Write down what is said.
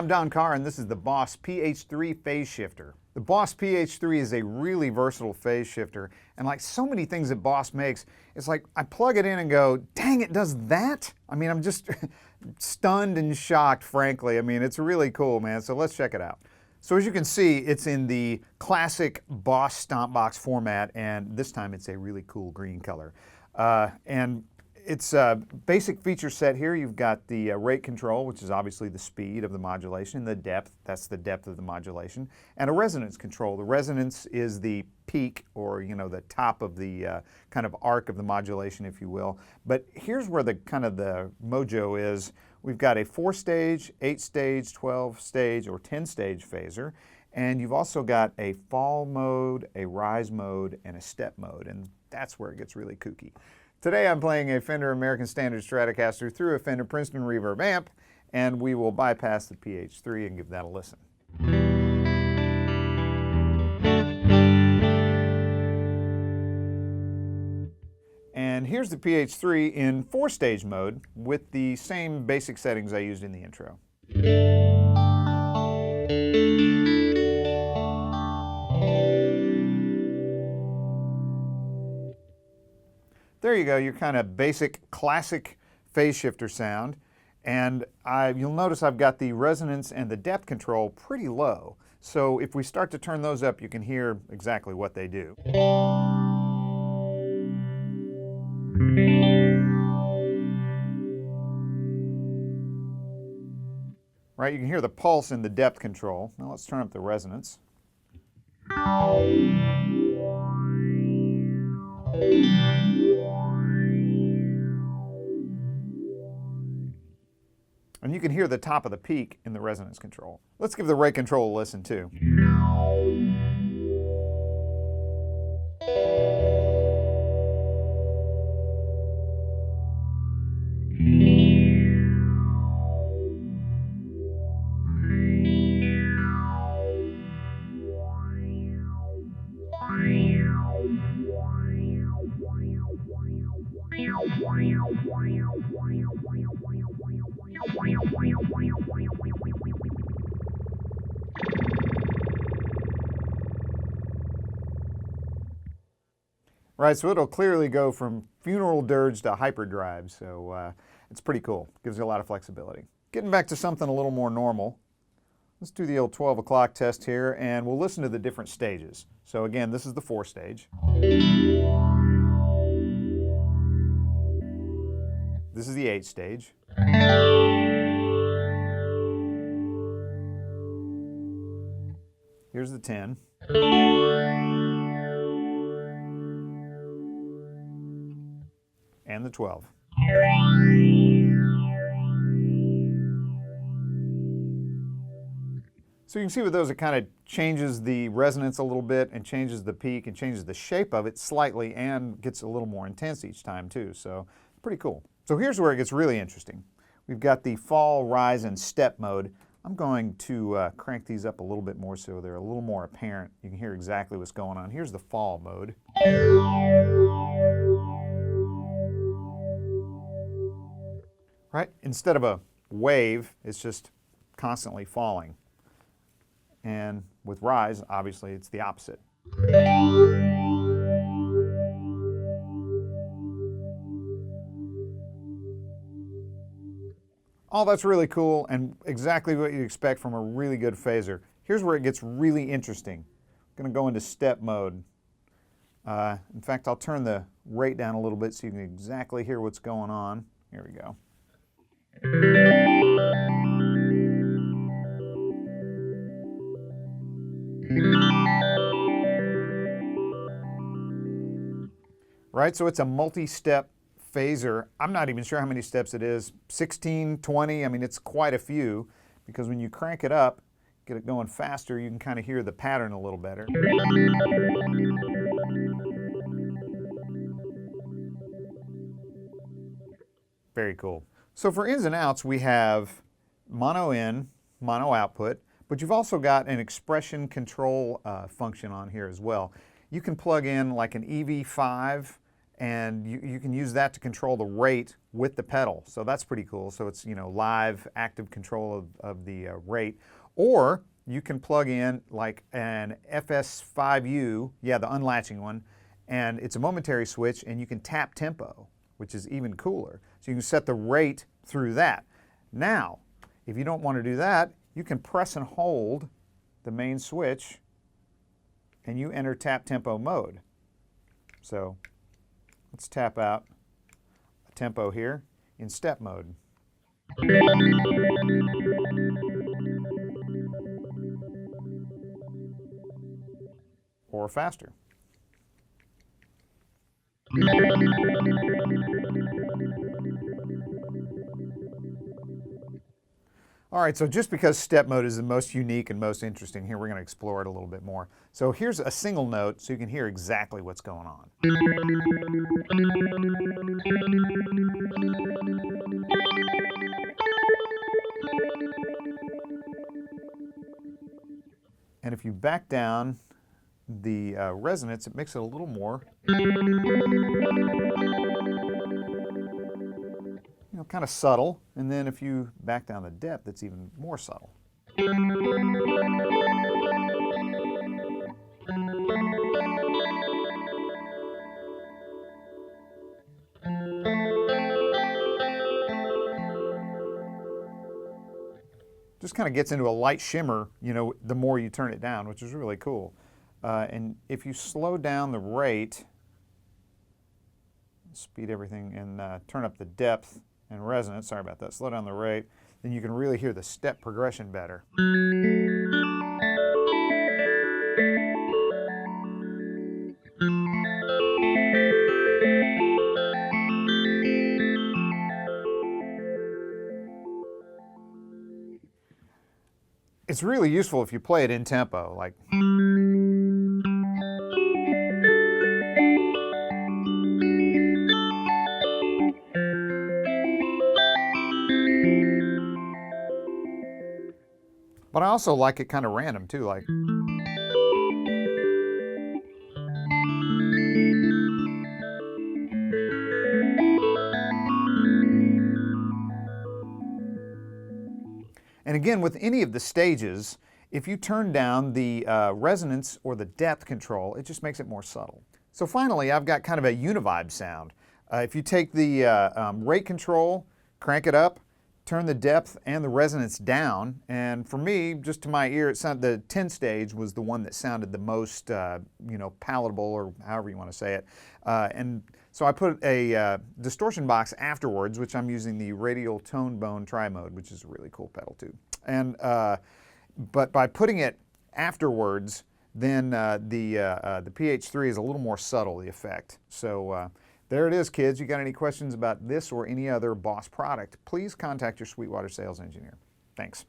I'm Don Carr, and this is the Boss PH-3 phase shifter. The Boss PH-3 is a really versatile phase shifter, and like so many things that Boss makes, it's like I plug it in and go, dang, it does that? I mean, I'm just stunned and shocked, frankly. I mean, it's really cool, man, so let's check it out. So as you can see, it's in the classic Boss stomp box format, and this time it's a really cool green color. And it's a basic feature set here. You've got the rate control, which is obviously the speed of the modulation, the depth, that's the depth of the modulation, and a resonance control. The resonance is the peak, or the top of the kind of arc of the modulation, if you will. But here's where the kind of the mojo is. We've got a 4-stage, 8-stage, 12-stage, or 10-stage phaser, and you've also got a fall mode, a rise mode, and a step mode, and that's where it gets really kooky. Today I'm playing a Fender American Standard Stratocaster through a Fender Princeton Reverb amp, and we will bypass the PH-3 and give that a listen. And here's the PH-3 in 4-stage mode with the same basic settings I used in the intro. There you go, your kind of basic classic phase shifter sound. And you'll notice I've got the resonance and the depth control pretty low. So if we start to turn those up, you can hear exactly what they do. Right, you can hear the pulse in the depth control. Now let's turn up the resonance. And you can hear the top of the peak in the resonance control. Let's give the rate control a listen too. Right, so it'll clearly go from funeral dirge to hyperdrive, so it's pretty cool. Gives you a lot of flexibility. Getting back to something a little more normal, let's do the old 12 o'clock test here, and we'll listen to the different stages. So again, this is the 4-stage. This is the 8-stage. Here's the 10. And the 12. So you can see with those it kind of changes the resonance a little bit and changes the peak and changes the shape of it slightly and gets a little more intense each time too, so pretty cool. So here's where it gets really interesting. We've got the fall, rise, and step mode. I'm going to crank these up a little bit more so they're a little more apparent. You can hear exactly what's going on. Here's the fall mode. Right? Instead of a wave, it's just constantly falling. And with rise, obviously, it's the opposite. All that's really cool and exactly what you'd expect from a really good phaser. Here's where it gets really interesting. I'm going to go into step mode. In fact, I'll turn the rate down a little bit so you can exactly hear what's going on. Here we go. Right, so it's a multi-step phaser. I'm not even sure how many steps it is, 16, 20, I mean it's quite a few, because when you crank it up, get it going faster, you can kind of hear the pattern a little better. Very cool. So for ins and outs, we have mono in, mono output, but you've also got an expression control function on here as well. You can plug in like an EV5 and you can use that to control the rate with the pedal. So that's pretty cool. So it's, you know, live active control of the rate. Or you can plug in like an FS5U, yeah, the unlatching one, and it's a momentary switch, and you can tap tempo, which is even cooler. So you can set the rate through that. Now, if you don't want to do that, you can press and hold the main switch and you enter tap tempo mode. So let's tap out a tempo here in step mode. Or faster. All right, so just because step mode is the most unique and most interesting, here we're going to explore it a little bit more. So here's a single note so you can hear exactly what's going on. And if you back down the resonance, it makes it a little more, you know, kind of subtle. And then if you back down the depth, it's even more subtle. Just kind of gets into a light shimmer, you know, the more you turn it down, which is really cool. And if you slow down the rate, speed everything, and turn up the depth and resonance, sorry about that, slow down the rate, then you can really hear the step progression better. It's really useful if you play it in tempo, like. But I also like it kind of random too, like. And again, with any of the stages, if you turn down the resonance or the depth control, it just makes it more subtle. So finally, I've got kind of a univibe sound. If you take the rate control, crank it up, turn the depth and the resonance down, and for me, just to my ear, it sounded, the 10 stage was the one that sounded the most, you know, palatable, or however you want to say it. And so I put a distortion box afterwards, which I'm using the Radial Tone Bone Tri-Mode, which is a really cool pedal too. And but by putting it afterwards, then the PH-3 is a little more subtle, the effect. So there it is, kids. You got any questions about this or any other Boss product, please contact your Sweetwater sales engineer. Thanks.